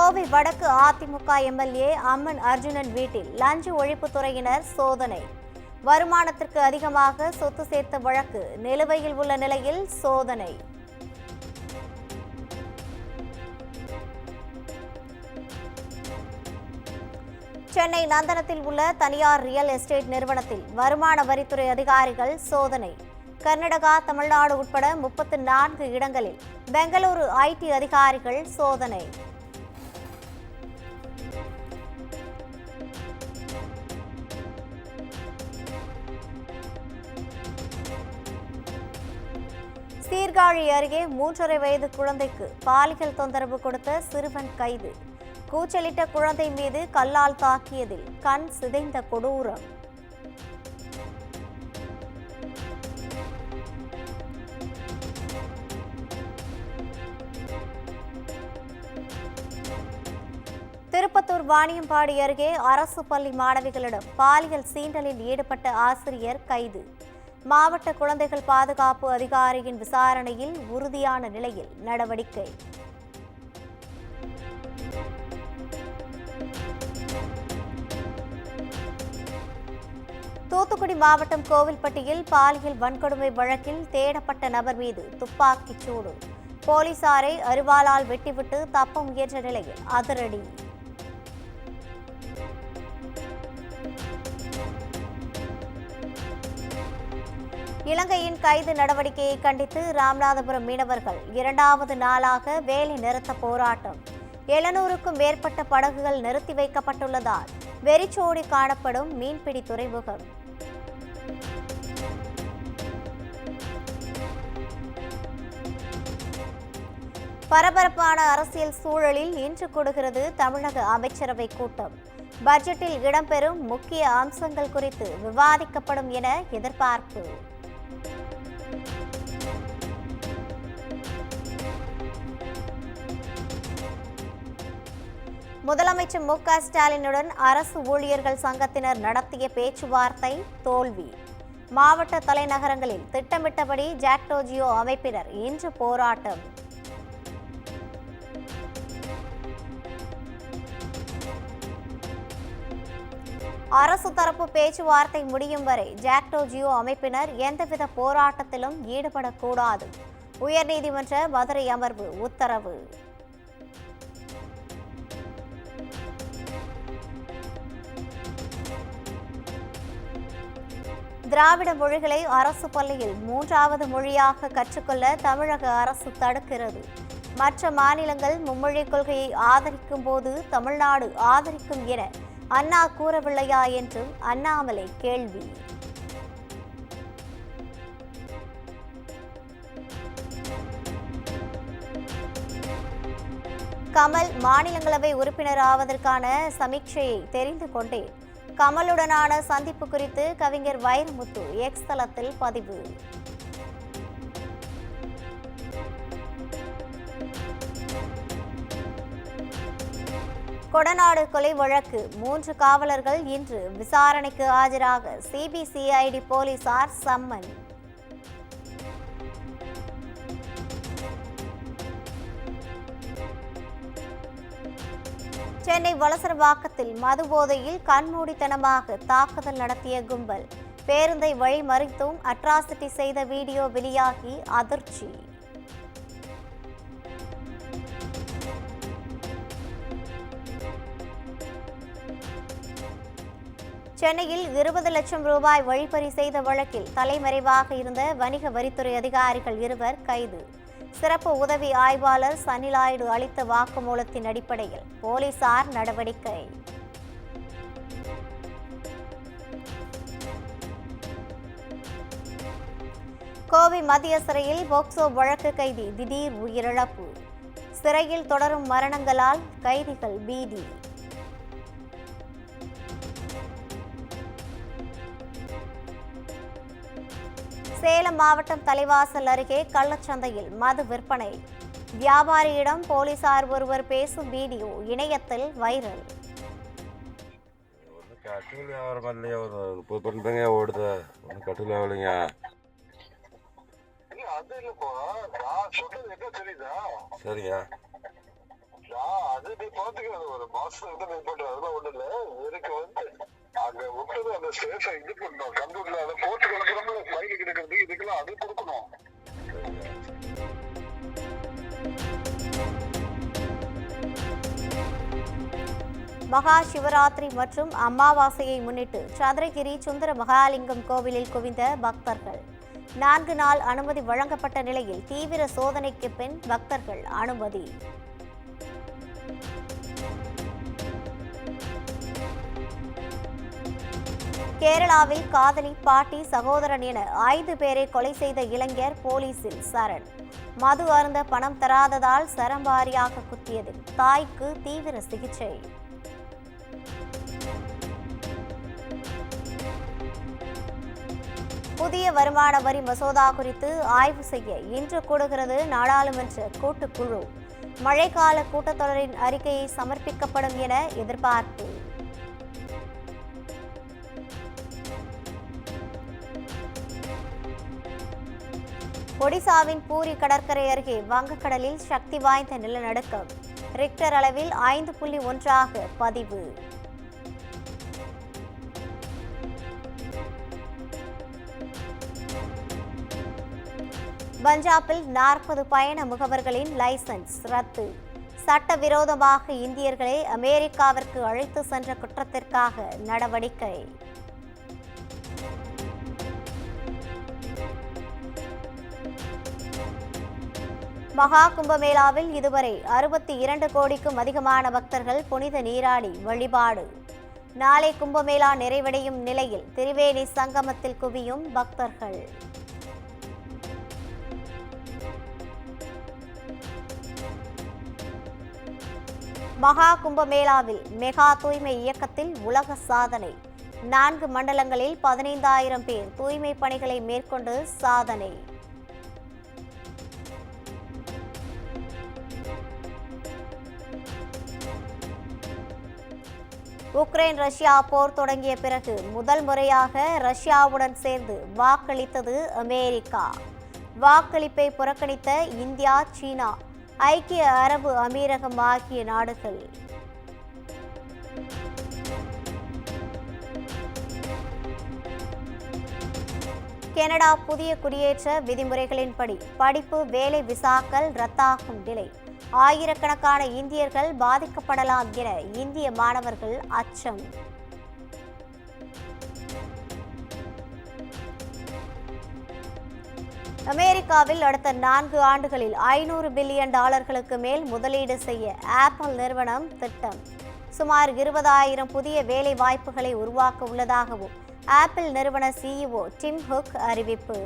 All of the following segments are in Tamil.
கோவை வடக்கு அதிமுக எம்எல்ஏ அம்மன் அர்ஜுனன் வீட்டில் லஞ்ச ஒழிப்புத்துறையினர் சோதனை. வருமானத்திற்கு அதிகமாக சொத்து சேர்த்த வழக்கு நிலுவையில் உள்ள நிலையில் சோதனை. சென்னை நந்தனத்தில் உள்ள தனியார் ரியல் எஸ்டேட் நிறுவனத்தில் வருமான வரித்துறை அதிகாரிகள் சோதனை. கர்நாடகா, தமிழ்நாடு உட்பட 34 இடங்களில் பெங்களூரு ஐடி அதிகாரிகள் சோதனை. சீர்காழி அருகே 3.5 வயது குழந்தைக்கு பாலியல் தொந்தரவு கொடுத்த சிறுவன் கைது. கூச்சலிட்ட குழந்தை மீது கல்லால் தாக்கியதில் கண் சிதைந்த கொடூரம். திருப்பத்தூர் வாணியம்பாடி அருகே அரசு பள்ளி மாணவிகளிடம் பாலியல் சீண்டலில் ஈடுபட்ட ஆசிரியர் கைது. மாவட்ட குழந்தைகள் பாதுகாப்பு அதிகாரியின் விசாரணையில் உறுதியான நிலையில் நடவடிக்கை. தூத்துக்குடி மாவட்டம் கோவில்பட்டியில் பாலியல் வன்கொடுமை வழக்கில் தேடப்பட்ட நபர் மீது துப்பாக்கிச் சூடு. போலீசாரை அருவாளால் வெட்டிவிட்டு தப்ப முயன்ற நிலையில் அதிரடி. இலங்கையின் கைது நடவடிக்கையை கண்டித்து ராமநாதபுரம் மீனவர்கள் 2வது நாளாக வேலை நிறுத்த போராட்டம். 700க்கும் மேற்பட்ட படகுகள் நிறுத்தி வைக்கப்பட்டுள்ளதால் வெறிச்சோடி காணப்படும் மீன்பிடி துறைமுகம். பரபரப்பான அரசியல் சூழலில் இன்று கூடுகிறது தமிழக அமைச்சரவை கூட்டம். பட்ஜெட்டில் இடம்பெறும் முக்கிய அம்சங்கள் குறித்து விவாதிக்கப்படும் என எதிர்பார்ப்பு. முதலமைச்சர் மு.க. ஸ்டாலினுடன் அரசு ஊழியர்கள் சங்கத்தினர் நடத்திய பேச்சுவார்த்தை தோல்வி. மாவட்ட தலைநகரங்களில் திட்டமிட்டபடி ஜாக்டோ அமைப்பினர் இன்று போராட்டம். அரசு தரப்பு பேச்சுவார்த்தை முடியும் வரை ஜாக்டோ அமைப்பினர் எந்தவித போராட்டத்திலும் ஈடுபடக்கூடாது. உயர்நீதிமன்ற மதுரை அமர்வு உத்தரவு. திராவிட மொழிகளை அரசு பள்ளியில் 3வது மொழியாக கற்றுக்கொள்ள தமிழக அரசு தடுக்கிறது. மற்ற மாநிலங்கள் மும்மொழிக் கொள்கையை ஆதரிக்கும் போது தமிழ்நாடு ஆதரிக்கும் என அண்ணா கூறவில்லையா என்றும் அண்ணாமலை கேள்வி. கமல் மாநிலங்களவை உறுப்பினர் ஆவதற்கான சமீட்சையை தெரிந்து கொண்டேன். கமலுடனான சந்திப்பு குறித்து கவிஞர் வைரமுத்து எக்ஸ் தளத்தில் பதிவு. கொடநாடு கொலை வழக்கு 3 காவலர்கள் இன்று விசாரணைக்கு ஆஜராக சிபிசிஐடி போலீசார் சம்மன். சென்னை வலசரவாக்கத்தில் மது போதையில் கண்மூடித்தனமாக தாக்குதல் நடத்திய கும்பல். பேருந்தை வழிமறித்தும் அட்ராசிட்டி செய்த வீடியோ வெளியாகி அதிர்ச்சி. சென்னையில் 20 லட்சம் ரூபாய் வழிப்பறி செய்த வழக்கில் தலைமறைவாக இருந்த வணிக வரித்துறை அதிகாரிகள் 2 கைது. சிறப்பு உதவி ஆய்வாளர் சனிலாய்டு அளித்த வாக்குமூலத்தின் அடிப்படையில் போலீசார் நடவடிக்கை. கோவை மத்திய சிறையில் போக்சோ வழக்கு கைதி திடீர் உயிரிழப்பு. சிறையில் தொடரும் மரணங்களால் கைதிகள் பீதி. சேலம் மாவட்டம் தலைவாசல் அருகே கள்ளச்சந்தையில் மது விற்பனை. வியாபாரியிடம் போலீசார் ஒருவர் பேசும் வீடியோ இணையத்தில் வைரல். அது நீ பாத்துக்கிறது ஒரு மாசம் நீ பண்ற அதெல்லாம் ஒண்ணு இல்ல. எனக்கு அங்க விட்டது அந்த ஸ்டேஷ இது பண்ணணும். கம்ப்யூட்டர்ல அதை போட்டு கொடுக்குறோம், ஃபைல் கிடைக்கிறது இதுக்கெல்லாம் அது கொடுக்கணும். மகா சிவராத்திரி மற்றும் அமாவாசையை முன்னிட்டு சதுரகிரி சுந்தர மகாலிங்கம் கோவிலில் குவிந்த பக்தர்கள். 4 நாள் அனுமதி வழங்கப்பட்ட நிலையில் தீவிர சோதனைக்கு பின் பக்தர்கள் அனுமதி. கேரளாவில் காதலி, பாட்டி, சகோதரன் என 5 பேரை கொலை செய்த இளைஞர் போலீசில் சரண். மது அருந்த பணம் தராததால் சரமாரியாக குத்தியதில் தாய்க்கு தீவிர சிகிச்சை. புதிய வருமான வரி மசோதா குறித்து ஆய்வு செய்ய இன்று கூடுகிறது நாடாளுமன்ற கூட்டுக்குழு. மழைக்கால கூட்டத்தொடரின் அறிக்கையை சமர்ப்பிக்கப்படும் என எதிர்பார்ப்பு. ஒடிசாவின் பூரி கடற்கரை அருகே வங்கக்கடலில் சக்தி வாய்ந்த நிலநடுக்கம். ரிக்டர் அளவில் 5.1 பதிவு. பஞ்சாபில் 40 பயண முகவர்களின் லைசன்ஸ் ரத்து. சட்டவிரோதமாக இந்தியர்களை அமெரிக்காவிற்கு அழைத்து சென்ற குற்றத்திற்காக நடவடிக்கை. மகா கும்பமேளாவில் இதுவரை 62 கோடிக்கும் அதிகமான பக்தர்கள் புனித நீராடி வழிபாடு. நாளை கும்பமேளா நிறைவடையும் நிலையில் திரிவேணி சங்கமத்தில் குவியும் பக்தர்கள். மகா கும்பமேளாவில் மெகா தூய்மை இயக்கத்தில் உலக சாதனை. 4 மண்டலங்களில் 15,000 பேர் தூய்மை பணிகளை மேற்கொண்டு சாதனை. உக்ரைன் ரஷ்யா போர் தொடங்கிய பிறகு முதல் முறையாக ரஷ்யாவுடன் சேர்ந்து வாக்களித்தது அமெரிக்கா. வாக்களிப்பை புறக்கணித்த இந்தியா, சீனா, ஐக்கிய அரபு அமீரகம் ஆகிய நாடுகள். கனடா புதிய குடியேற்ற விதிமுறைகளின்படி படிப்பு, வேலை விசாக்கள் ரத்தாகும் நிலை. ஆயிரக்கணக்கான இந்தியர்கள் பாதிக்கப்படலாம் என இந்திய மாணவர்கள் அச்சம். அமெரிக்காவில் அடுத்த 4 ஆண்டுகளில் $500 பில்லியன் மேல் முதலீடு செய்ய ஆப்பிள் நிறுவனம் திட்டம். சுமார் 20,000 புதிய வேலை வாய்ப்புகளை உருவாக்க உள்ளதாகவும் ஆப்பிள் நிறுவன CEO டிம் குக் அறிவிப்பு.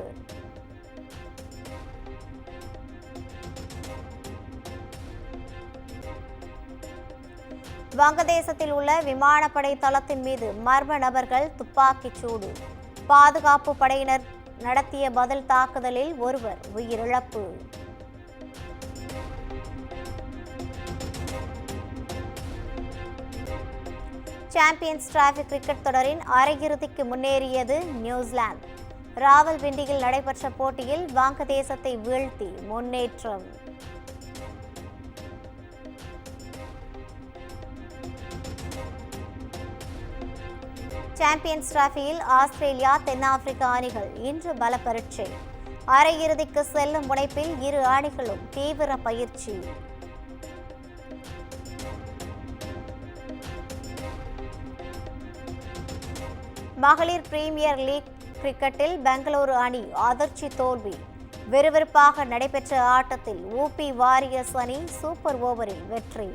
வங்கதேசத்தில் உள்ள விமானப்படை தளத்தின் மீது மர்ம நபர்கள் துப்பாக்கிச் சூடு. பாதுகாப்பு படையினர் நடத்திய பதில் தாக்குதலில் ஒருவர் உயிரிழப்பு. சாம்பியன்ஸ் டிராபி கிரிக்கெட் தொடரின் அரையிறுதிக்கு முன்னேறியது நியூசிலாந்து. ராவல்பிண்டியில் நடைபெற்ற போட்டியில் வங்கதேசத்தை வீழ்த்தி முன்னேற்றம். சாம்பியன்ஸ் டிராபியில் ஆஸ்திரேலியா, தென்னாப்பிரிக்கா அணிகள் இன்று பல பரீட்சை. அரையிறுதிக்கு செல்லும் முனைப்பில் இரு அணிகளும் தீவிர பயிற்சி. மகளிர் பிரீமியர் லீக் கிரிக்கெட்டில் பெங்களூரு அணி அதிர்ச்சி தோல்வி. விறுவிறுப்பாக நடைபெற்ற ஆட்டத்தில் ஊபி வாரியர்ஸ் அணி சூப்பர் ஓவரில் வெற்றி.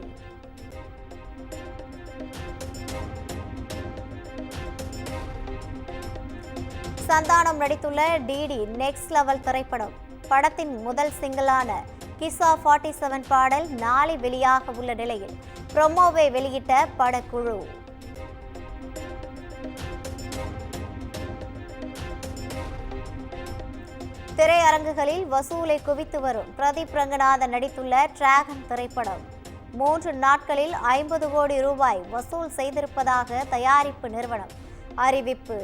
சந்தானம் நடித்துள்ள டிடி நெக்ஸ்ட் லெவல் திரைப்படம். படத்தின் முதல் சிங்கிளான கிசா 47 பாடல் நாளை வெளியாக உள்ள நிலையில் ப்ரோமோவை வெளியிட்ட படக்குழு. திரையரங்குகளில் வசூலை குவித்து வரும் பிரதீப் ரங்கநாதன் நடித்துள்ள டிராகன் திரைப்படம் 3 நாட்களில் 50 கோடி ரூபாய் வசூல் செய்திருப்பதாக தயாரிப்பு நிறுவனம் அறிவிப்பு.